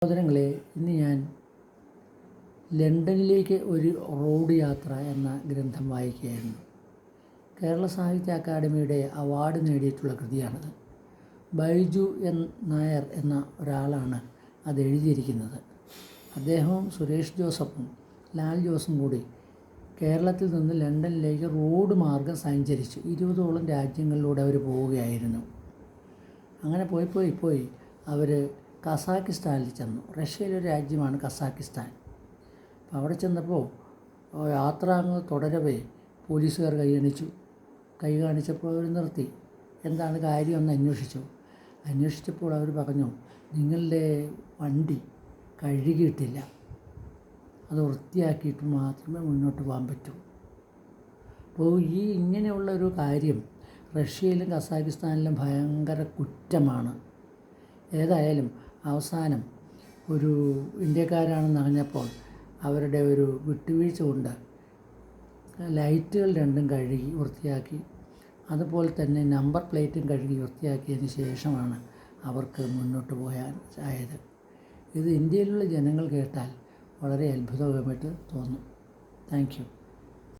സഹോദരങ്ങളെ, ഇന്ന് ഞാൻ ലണ്ടനിലേക്ക് ഒരു റോഡ് യാത്ര എന്ന ഗ്രന്ഥം വായിക്കുകയായിരുന്നു. കേരള സാഹിത്യ അക്കാദമിയുടെ അവാർഡ് നേടിയിട്ടുള്ള കൃതിയാണത്. ബൈജു നായർ എന്ന ഒരാളാണ് അത് എഴുതിയിരിക്കുന്നത്. അദ്ദേഹവും സുരേഷ് ജോസഫും ലാൽ ജോസും കൂടി കേരളത്തിൽ നിന്ന് ലണ്ടനിലേക്ക് റോഡ് മാർഗം സഞ്ചരിച്ചു. 20ഓളം രാജ്യങ്ങളിലൂടെ അവർ പോവുകയായിരുന്നു. അങ്ങനെ പോയി അവർ കസാക്കിസ്ഥാനിൽ ചെന്നു. റഷ്യയിലൊരു രാജ്യമാണ് കസാക്കിസ്ഥാൻ. അപ്പോൾ അവിടെ ചെന്നപ്പോൾ യാത്ര അങ്ങ് തുടരവേ പോലീസുകാർ കൈ കാണിച്ചപ്പോൾ അവർ നിർത്തി. എന്താണ് കാര്യമെന്ന് അന്വേഷിച്ചപ്പോൾ അവർ പറഞ്ഞു, നിങ്ങളുടെ വണ്ടി കഴുകിയിട്ടില്ല, അത് വൃത്തിയാക്കിയിട്ട് മാത്രമേ മുന്നോട്ട് പോകാൻ പറ്റൂ. അപ്പോൾ ഇങ്ങനെയുള്ളൊരു കാര്യം റഷ്യയിലും കസാക്കിസ്ഥാനിലും ഭയങ്കര കുറ്റമാണ്. ഏതായാലും അവസാനം ഒരു ഇന്ത്യക്കാരാണെന്ന് അറിഞ്ഞപ്പോൾ അവരുടെ ഒരു വിട്ടുവീഴ്ച കൊണ്ട് ലൈറ്റുകൾ രണ്ടും കഴുകി വൃത്തിയാക്കി, അതുപോലെ തന്നെ നമ്പർ പ്ലേറ്റും കഴുകി വൃത്തിയാക്കിയതിന് ശേഷമാണ് അവർക്ക് മുന്നോട്ട് പോകാനായത്. ഇത് ഇന്ത്യയിലുള്ള ജനങ്ങൾ കേട്ടാൽ വളരെ അത്ഭുതകരമായിട്ട് തോന്നും. Thank you.